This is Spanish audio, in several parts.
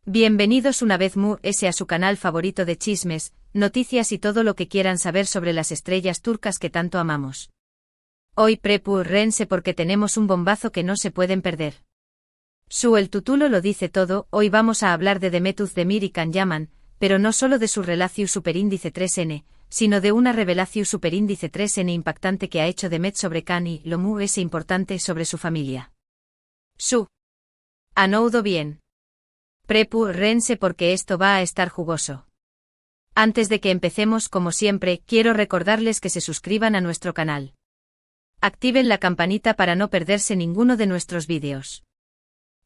Bienvenidos una vez más a su canal favorito de chismes, noticias y todo lo que quieran saber sobre las estrellas turcas que tanto amamos. Hoy prepárense porque tenemos un bombazo que no se pueden perder. El título lo dice todo. Hoy vamos a hablar de Demet Özdemir y Can Yaman, pero no solo de su relación superíndice 3N, sino de una revelación superíndice 3N impactante que ha hecho Demet sobre Can y lo más importante sobre su familia. ¿Anoudo bien? Prepárense porque esto va a estar jugoso. Antes de que empecemos, como siempre, quiero recordarles que se suscriban a nuestro canal. Activen la campanita para no perderse ninguno de nuestros vídeos.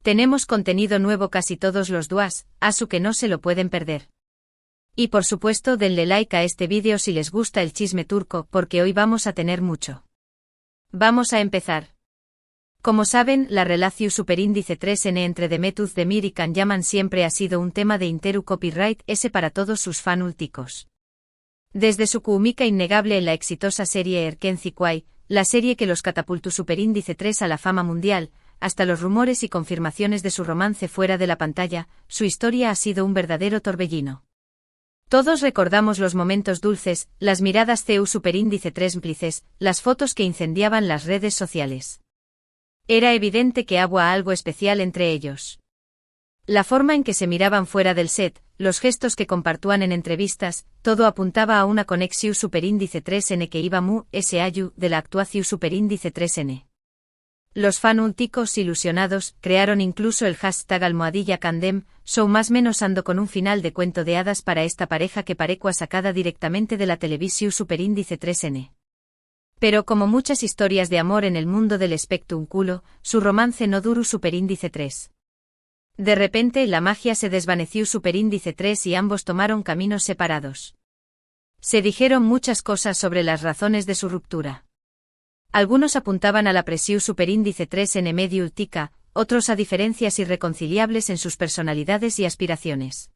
Tenemos contenido nuevo casi todos los días, así que no se lo pueden perder. Y por supuesto denle like a este vídeo si les gusta el chisme turco, porque hoy vamos a tener mucho. Vamos a empezar. Como saben, la relación superíndice 3N entre Demet Özdemir y Can Yaman siempre ha sido un tema de interu copyright para todos sus fanúlticos. Desde su química innegable en la exitosa serie Erkenci Kuay, la serie que los catapultó superíndice 3 a la fama mundial, hasta los rumores y confirmaciones de su romance fuera de la pantalla, su historia ha sido un verdadero torbellino. Todos recordamos los momentos dulces, las miradas CU superíndice 3 cómplices, las fotos que incendiaban las redes sociales. Era evidente que había algo especial entre ellos. La forma en que se miraban fuera del set, los gestos que compartían en entrevistas, todo apuntaba a una conexión superíndice 3N que iba muy allá de la actuación superíndice 3N. Los fanúlticos ilusionados crearon incluso el hashtag #Candem, más menos ando con un final de cuento de hadas para esta pareja que parecua sacada directamente de la televisión superíndice 3N. Pero como muchas historias de amor en el mundo del espectáculo, su romance no duró superíndice 3. De repente la magia se desvaneció superíndice 3 y ambos tomaron caminos separados. Se dijeron muchas cosas sobre las razones de su ruptura. Algunos apuntaban a la presión superíndice 3 en medio ultica, otros a diferencias irreconciliables en sus personalidades y aspiraciones.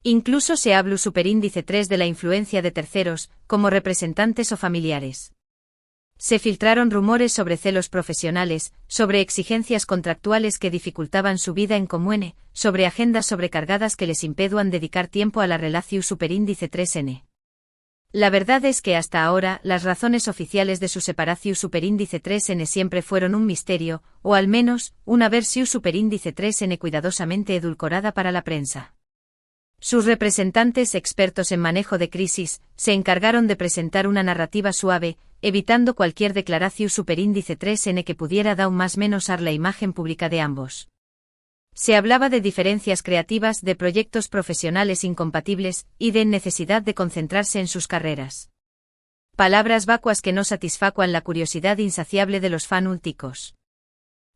Incluso se habló superíndice 3 de la influencia de terceros, como representantes o familiares. Se filtraron rumores sobre celos profesionales, sobre exigencias contractuales que dificultaban su vida en común, sobre agendas sobrecargadas que les impedían dedicar tiempo a la relación superíndice 3N. La verdad es que hasta ahora las razones oficiales de su separación superíndice 3N siempre fueron un misterio, o al menos, una versión superíndice 3N cuidadosamente edulcorada para la prensa. Sus representantes expertos en manejo de crisis se encargaron de presentar una narrativa suave, evitando cualquier declaración superíndice 3N que pudiera dar más o menos la imagen pública de ambos. Se hablaba de diferencias creativas, de proyectos profesionales incompatibles y de necesidad de concentrarse en sus carreras. Palabras vacuas que no satisfacían la curiosidad insaciable de los fanúlticos.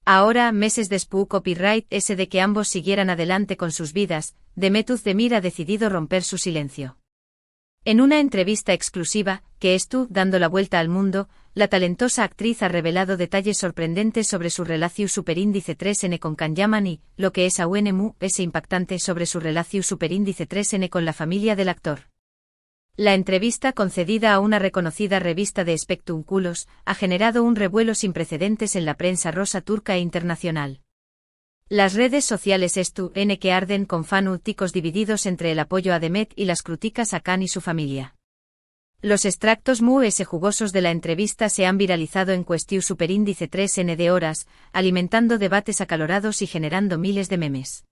Ahora, meses después copyright de que ambos siguieran adelante con sus vidas, Demet Özdemir ha decidido romper su silencio. En una entrevista exclusiva, que estuvo dando la vuelta al mundo, la talentosa actriz ha revelado detalles sorprendentes sobre su relación superíndice 3N con Can Yaman y, lo que es aún más impactante sobre su relación superíndice 3N con la familia del actor. La entrevista concedida a una reconocida revista de espectáculos ha generado un revuelo sin precedentes en la prensa rosa turca e internacional. Las redes sociales que arden con fanúlticos divididos entre el apoyo a Demet y las críticas a Can y su familia. Los extractos muy jugosos de la entrevista se han viralizado en cuestión superíndice 3N de horas, alimentando debates acalorados y generando miles de memes.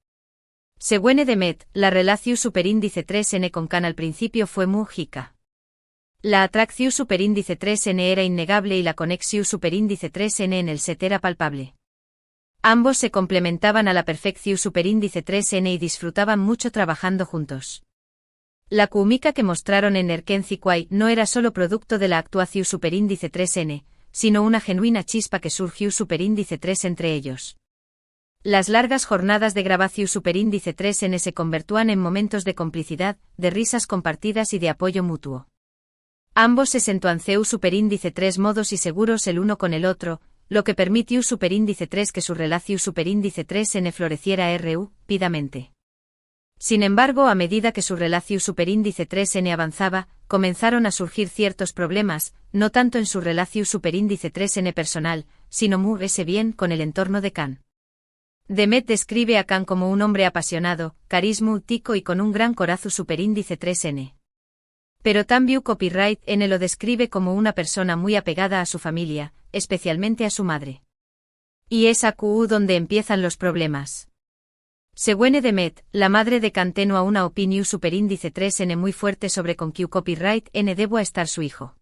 Según Demet, la relación superíndice 3N con Can al principio fue muy rica. La atracción superíndice 3N era innegable y la conexión superíndice 3N en el set era palpable. Ambos se complementaban a la perfección superíndice 3N y disfrutaban mucho trabajando juntos. La química que mostraron en Erkenci Kuay no era solo producto de la actuación superíndice 3N, sino una genuina chispa que surgió superíndice 3 entre ellos. Las largas jornadas de grabación superíndice 3N se convertían en momentos de complicidad, de risas compartidas y de apoyo mutuo. Ambos se sentían superíndice 3 modos y seguros el uno con el otro, lo que permitió superíndice 3 que su relación superíndice 3N floreciera rápidamente. Sin embargo, a medida que su relación superíndice 3N avanzaba, comenzaron a surgir ciertos problemas, no tanto en su relación superíndice 3N personal, sino muy bien con el entorno de Can. Demet describe a Khan como un hombre apasionado, carismático y con un gran corazón superíndice 3N. Pero Tambiu Copyright N lo describe como una persona muy apegada a su familia, especialmente a su madre. Y es aquí donde empiezan los problemas. Según Demet, la madre de Khan tenía una opinión superíndice 3N muy fuerte sobre con Q Copyright N debo estar su hijo.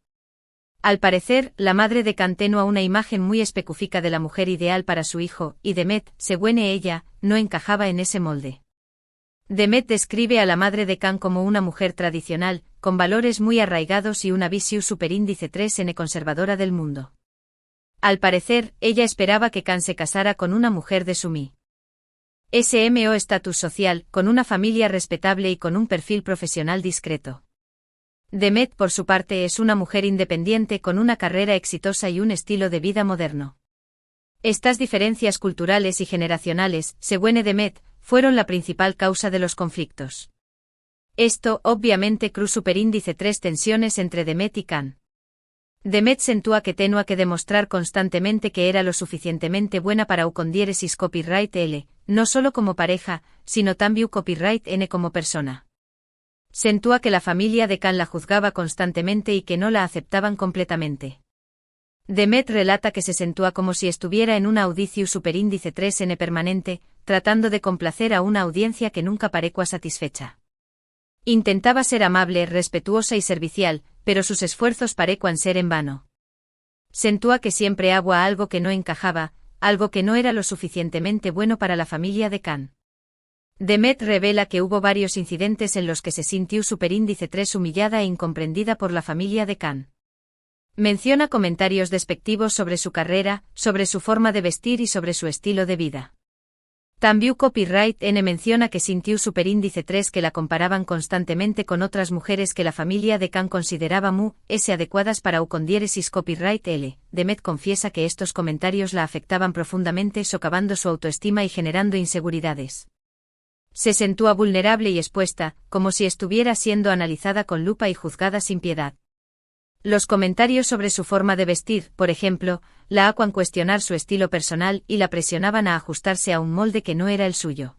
Al parecer, la madre de Khan tenía una imagen muy específica de la mujer ideal para su hijo, y Demet, según ella, no encajaba en ese molde. Demet describe a la madre de Khan como una mujer tradicional, con valores muy arraigados y una visión superíndice 3N conservadora del mundo. Al parecer, ella esperaba que Khan se casara con una mujer de su mismo estatus social, con una familia respetable y con un perfil profesional discreto. Demet, por su parte, es una mujer independiente con una carrera exitosa y un estilo de vida moderno. Estas diferencias culturales y generacionales, según Demet, fueron la principal causa de los conflictos. Esto, obviamente, creó superíndice 3 tensiones entre Demet y Khan. Demet sentía que tenía que demostrar constantemente que era lo suficientemente buena para con diéresis Copyright L, no solo como pareja, sino también Copyright N como persona. Sentía que la familia de Khan la juzgaba constantemente y que no la aceptaban completamente. Demet relata que se sentía como si estuviera en una audición superíndice 3N permanente, tratando de complacer a una audiencia que nunca parecía satisfecha. Intentaba ser amable, respetuosa y servicial, pero sus esfuerzos parecían ser en vano. Sentía que siempre había algo que no encajaba, algo que no era lo suficientemente bueno para la familia de Khan. Demet revela que hubo varios incidentes en los que se sintió superíndice 3 humillada e incomprendida por la familia de Khan. Menciona comentarios despectivos sobre su carrera, sobre su forma de vestir y sobre su estilo de vida. También Copyright N menciona que sintió superíndice 3 que la comparaban constantemente con otras mujeres que la familia de Khan consideraba adecuadas para con diéresis Copyright L. Demet confiesa que estos comentarios la afectaban profundamente, socavando su autoestima y generando inseguridades. Se sentía vulnerable y expuesta, como si estuviera siendo analizada con lupa y juzgada sin piedad. Los comentarios sobre su forma de vestir, por ejemplo, la hacían cuestionar su estilo personal y la presionaban a ajustarse a un molde que no era el suyo.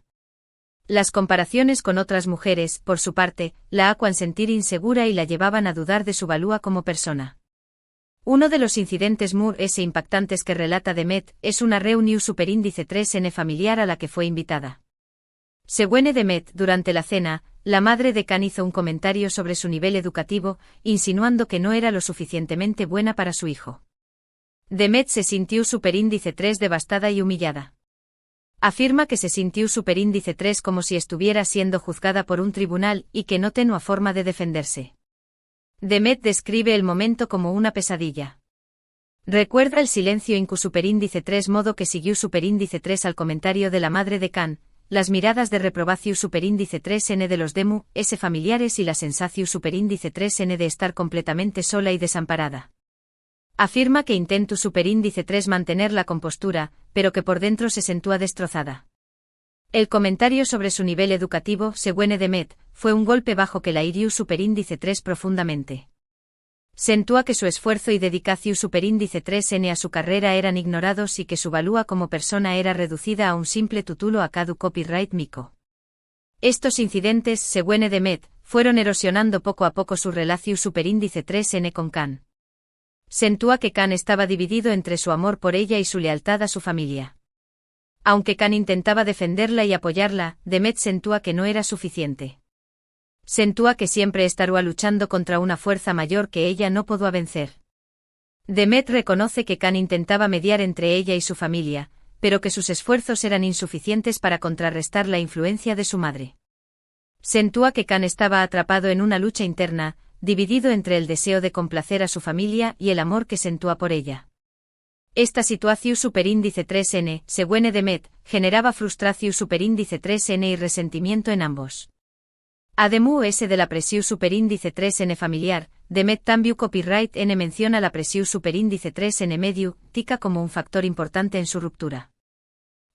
Las comparaciones con otras mujeres, por su parte, la hacían sentir insegura y la llevaban a dudar de su valía como persona. Uno de los incidentes impactantes que relata Demet es una reunión superíndice 3N familiar a la que fue invitada. Según Demet, durante la cena, la madre de Khan hizo un comentario sobre su nivel educativo, insinuando que no era lo suficientemente buena para su hijo. Demet se sintió superíndice 3 devastada y humillada. Afirma que se sintió superíndice 3 como si estuviera siendo juzgada por un tribunal y que no tenía forma de defenderse. Demet describe el momento como una pesadilla. Recuerda el silencio incu superíndice 3 modo que siguió superíndice 3 al comentario de la madre de Khan, las miradas de reprobación superíndice 3N de los familiares y la sensación superíndice 3N de estar completamente sola y desamparada. Afirma que intentó superíndice 3 mantener la compostura, pero que por dentro se sentía destrozada. El comentario sobre su nivel educativo, según Demet, fue un golpe bajo que la hirió superíndice 3 profundamente. Sentía que su esfuerzo y dedicación superíndice 3N a su carrera eran ignorados y que su valía como persona era reducida a un simple título a cada copyright mico. Estos incidentes, según Demet, fueron erosionando poco a poco su relación superíndice 3N con Khan. Sentía que Khan estaba dividido entre su amor por ella y su lealtad a su familia. Aunque Khan intentaba defenderla y apoyarla, Demet sentía que no era suficiente. Sentía que siempre estaría luchando contra una fuerza mayor que ella no podía vencer. Demet reconoce que Khan intentaba mediar entre ella y su familia, pero que sus esfuerzos eran insuficientes para contrarrestar la influencia de su madre. Sentía que Khan estaba atrapado en una lucha interna, dividido entre el deseo de complacer a su familia y el amor que sentía por ella. Esta situación superíndice 3N, según Demet, generaba frustración superíndice 3N y resentimiento en ambos. Además de la presión superíndice 3N familiar, Demet también Copyright N menciona la presión superíndice 3N medio, tica como un factor importante en su ruptura.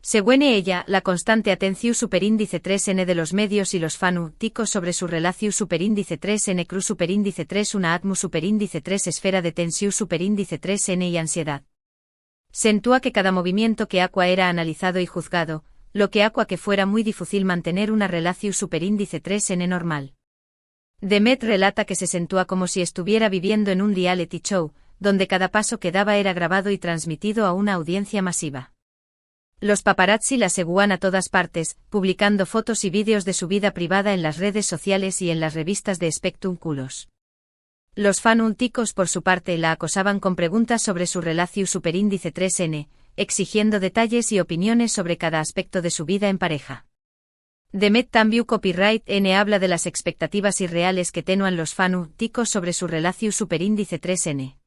Según ella, la constante atención superíndice 3N de los medios y los fanáticos sobre su relación superíndice 3N cruz superíndice 3 una atmu superíndice 3 esfera de tensión superíndice 3N y ansiedad. Sentía que cada movimiento que Aqua era analizado y juzgado, lo que aqua que fuera muy difícil mantener una relación superíndice 3n normal. Demet relata que se sentía como si estuviera viviendo en un reality show, donde cada paso que daba era grabado y transmitido a una audiencia masiva. Los paparazzi la seguían a todas partes, publicando fotos y vídeos de su vida privada en las redes sociales y en las revistas de espectáculos. Los fanúlticos por su parte la acosaban con preguntas sobre su relación superíndice 3n, exigiendo detalles y opiniones sobre cada aspecto de su vida en pareja. Demet también Copyright N habla de las expectativas irreales que tenían los fanúlticos sobre su relación superíndice 3n.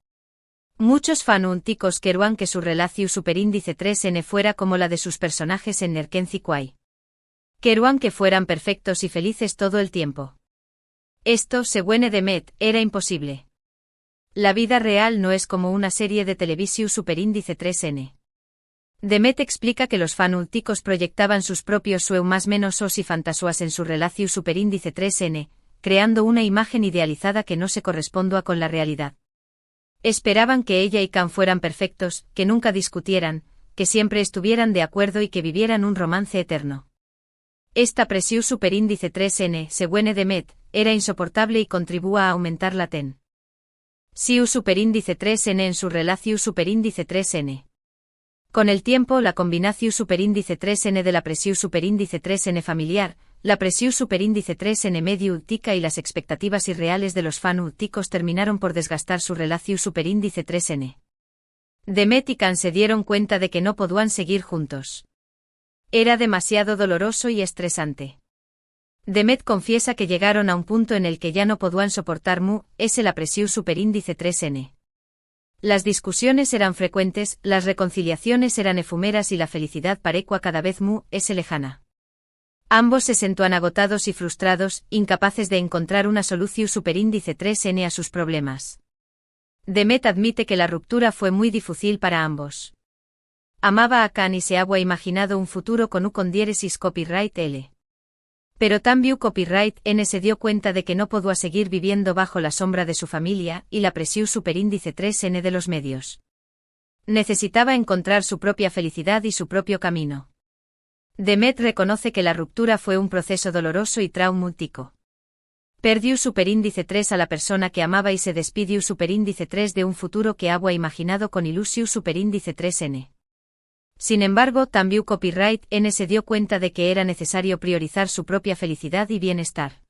Muchos fanúlticos querían que su relación superíndice 3n fuera como la de sus personajes en Nerkenzi Kwai. Querían que fueran perfectos y felices todo el tiempo. Esto, según Demet, era imposible. La vida real no es como una serie de televisión superíndice 3n. Demet explica que los fanúlticos proyectaban sus propios sueños más menos y fantasías en su relación superíndice 3n, creando una imagen idealizada que no se correspondía con la realidad. Esperaban que ella y Can fueran perfectos, que nunca discutieran, que siempre estuvieran de acuerdo y que vivieran un romance eterno. Esta presión superíndice 3n, según Demet, era insoportable y contribuía a aumentar la tensión superíndice 3n en su relación superíndice 3n. Con el tiempo, la combinación superíndice 3n de la presión superíndice 3n familiar, la presión superíndice 3n mediúltica y las expectativas irreales de los fanúlticos terminaron por desgastar su relación superíndice 3n. Demet y Can se dieron cuenta de que no podían seguir juntos. Era demasiado doloroso y estresante. Demet confiesa que llegaron a un punto en el que ya no podían soportar la presión superíndice 3n. Las discusiones eran frecuentes, las reconciliaciones eran efímeras y la felicidad parecua cada vez lejana. Ambos se sentían agotados y frustrados, incapaces de encontrar una solución superíndice 3n a sus problemas. Demet admite que la ruptura fue muy difícil para ambos. Amaba a Can y se había imaginado un futuro con diéresis Copyright L. Pero también Copyright N se dio cuenta de que no podía seguir viviendo bajo la sombra de su familia y la presión superíndice 3n de los medios. Necesitaba encontrar su propia felicidad y su propio camino. Demet reconoce que la ruptura fue un proceso doloroso y traumático. Perdió superíndice 3 a la persona que amaba y se despidió superíndice 3 de un futuro que había imaginado con ilusión superíndice 3n. Sin embargo, también Copyright N se dio cuenta de que era necesario priorizar su propia felicidad y bienestar.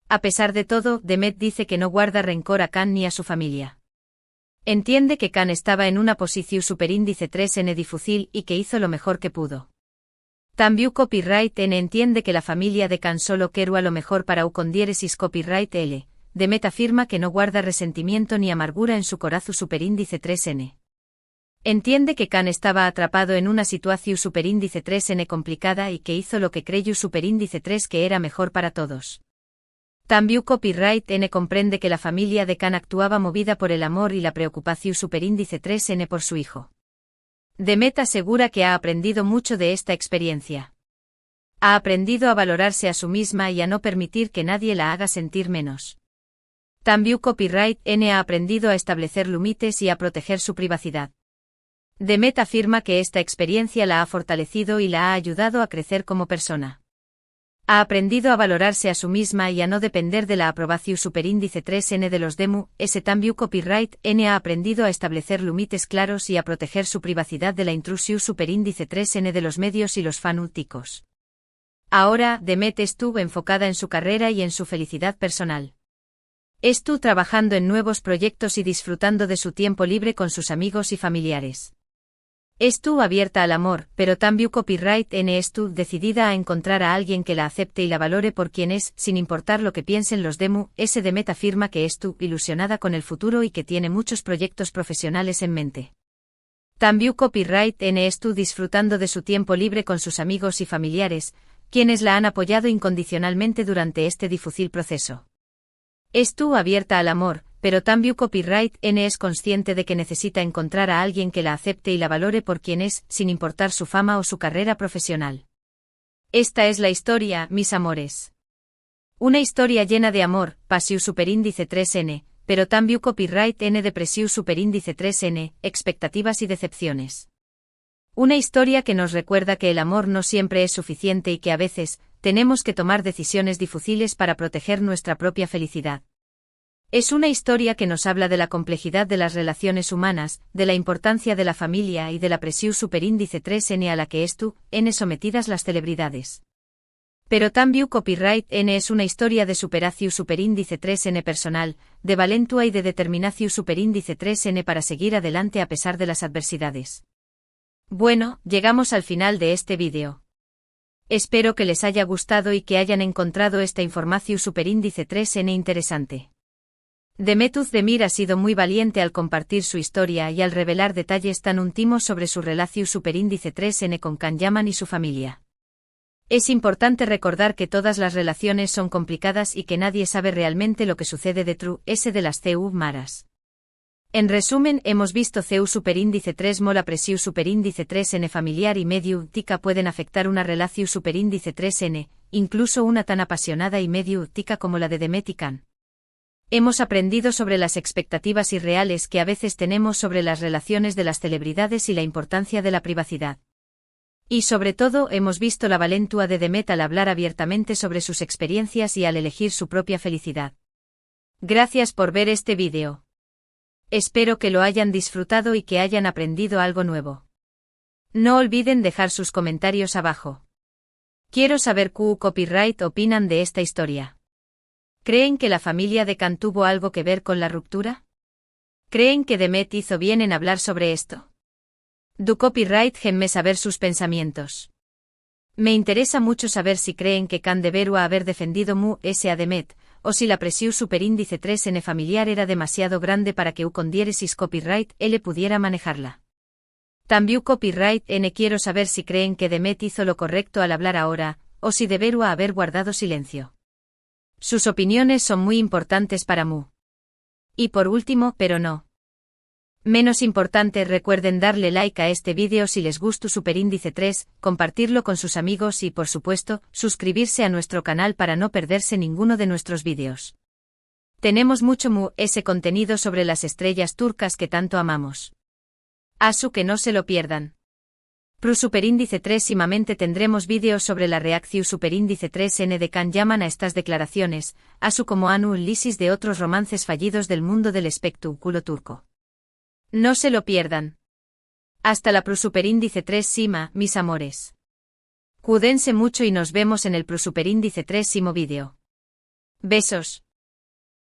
A pesar de todo, Demet dice que no guarda rencor a Can ni a su familia. Entiende que Can estaba en una posición superíndice 3n difícil y que hizo lo mejor que pudo. También Copyright N entiende que la familia de Can solo quería lo mejor para con diéresis Copyright L. Demet afirma que no guarda resentimiento ni amargura en su corazón superíndice 3n. Entiende que Can estaba atrapado en una situación superíndice 3n complicada y que hizo lo que creyó superíndice 3 que era mejor para todos. También Copyright N comprende que la familia de Can actuaba movida por el amor y la preocupación superíndice 3n por su hijo. Demet asegura que ha aprendido mucho de esta experiencia. Ha aprendido a valorarse a sí misma y a no permitir que nadie la haga sentir menos. También Copyright N ha aprendido a establecer límites y a proteger su privacidad. Demet afirma que esta experiencia la ha fortalecido y la ha ayudado a crecer como persona. Ha aprendido a valorarse a sí misma y a no depender de la aprobación superíndice 3n de los demu. También Copyright N ha aprendido a establecer límites claros y a proteger su privacidad de la intrusión superíndice 3n de los medios y los fanúlticos. Ahora, Demet estuvo enfocada en su carrera y en su felicidad personal. Estuvo trabajando en nuevos proyectos y disfrutando de su tiempo libre con sus amigos y familiares. Estuvo abierta al amor, pero también Copyright N estuvo decidida a encontrar a alguien que la acepte y la valore por quien es, sin importar lo que piensen los demu. Demet afirma que estuvo ilusionada con el futuro y que tiene muchos proyectos profesionales en mente. También Copyright N estuvo disfrutando de su tiempo libre con sus amigos y familiares, quienes la han apoyado incondicionalmente durante este difícil proceso. Estuvo abierta al amor, pero también Copyright N es consciente de que necesita encontrar a alguien que la acepte y la valore por quien es, sin importar su fama o su carrera profesional. Esta es la historia, mis amores. Una historia llena de amor, pasión superíndice 3n, pero también Copyright N depresión superíndice 3n, expectativas y decepciones. Una historia que nos recuerda que el amor no siempre es suficiente y que a veces, tenemos que tomar decisiones difíciles para proteger nuestra propia felicidad. Es una historia que nos habla de la complejidad de las relaciones humanas, de la importancia de la familia y de la presión superíndice 3N a la que N sometidas las celebridades. Pero también Copyright N es una historia de superación superíndice 3N personal, de valentua y de determinación superíndice 3N para seguir adelante a pesar de las adversidades. Bueno, llegamos al final de este vídeo. Espero que les haya gustado y que hayan encontrado esta información superíndice 3N interesante. Demet Özdemir ha sido muy valiente al compartir su historia y al revelar detalles tan íntimos sobre su relación superíndice 3N con Can Yaman y su familia. Es importante recordar que todas las relaciones son complicadas y que nadie sabe realmente lo que sucede detrás de las CU maras. En resumen, hemos visto CU superíndice 3 mola presión superíndice 3N familiar y medio tica pueden afectar una relación superíndice 3N, incluso una tan apasionada y medio tica como la de Demet y Can. Hemos aprendido sobre las expectativas irreales que a veces tenemos sobre las relaciones de las celebridades y la importancia de la privacidad. Y sobre todo hemos visto la valentua de Demet al hablar abiertamente sobre sus experiencias y al elegir su propia felicidad. Gracias por ver este vídeo. Espero que lo hayan disfrutado y que hayan aprendido algo nuevo. No olviden dejar sus comentarios abajo. Quiero saber qué copyright opinan de esta historia. ¿Creen que la familia de Can tuvo algo que ver con la ruptura? ¿Creen que Demet hizo bien en hablar sobre esto? Du copyright déjenme saber sus pensamientos. Me interesa mucho saber si creen que Can debería haber defendido a Demet, o si la presión superíndice 3N familiar era demasiado grande para que con diéresis copyright L pudiera manejarla. También copyright N quiero saber si creen que Demet hizo lo correcto al hablar ahora, o si debería haber guardado silencio. Sus opiniones son muy importantes para mí. Y por último, pero no menos importante, recuerden darle like a este vídeo si les gustó superíndice 3, compartirlo con sus amigos y por supuesto, suscribirse a nuestro canal para no perderse ninguno de nuestros vídeos. Tenemos mucho ese contenido sobre las estrellas turcas que tanto amamos. Asu que no se lo pierdan. Pro superíndice 3 próximamente tendremos vídeos sobre la reacción superíndice 3N de Can Yaman a estas declaraciones, asu como análisis de otros romances fallidos del mundo del espectáculo turco. No se lo pierdan. Hasta la pro superíndice 3 sima, mis amores. Cuídense mucho y nos vemos en el pro superíndice 3 vídeo. Besos.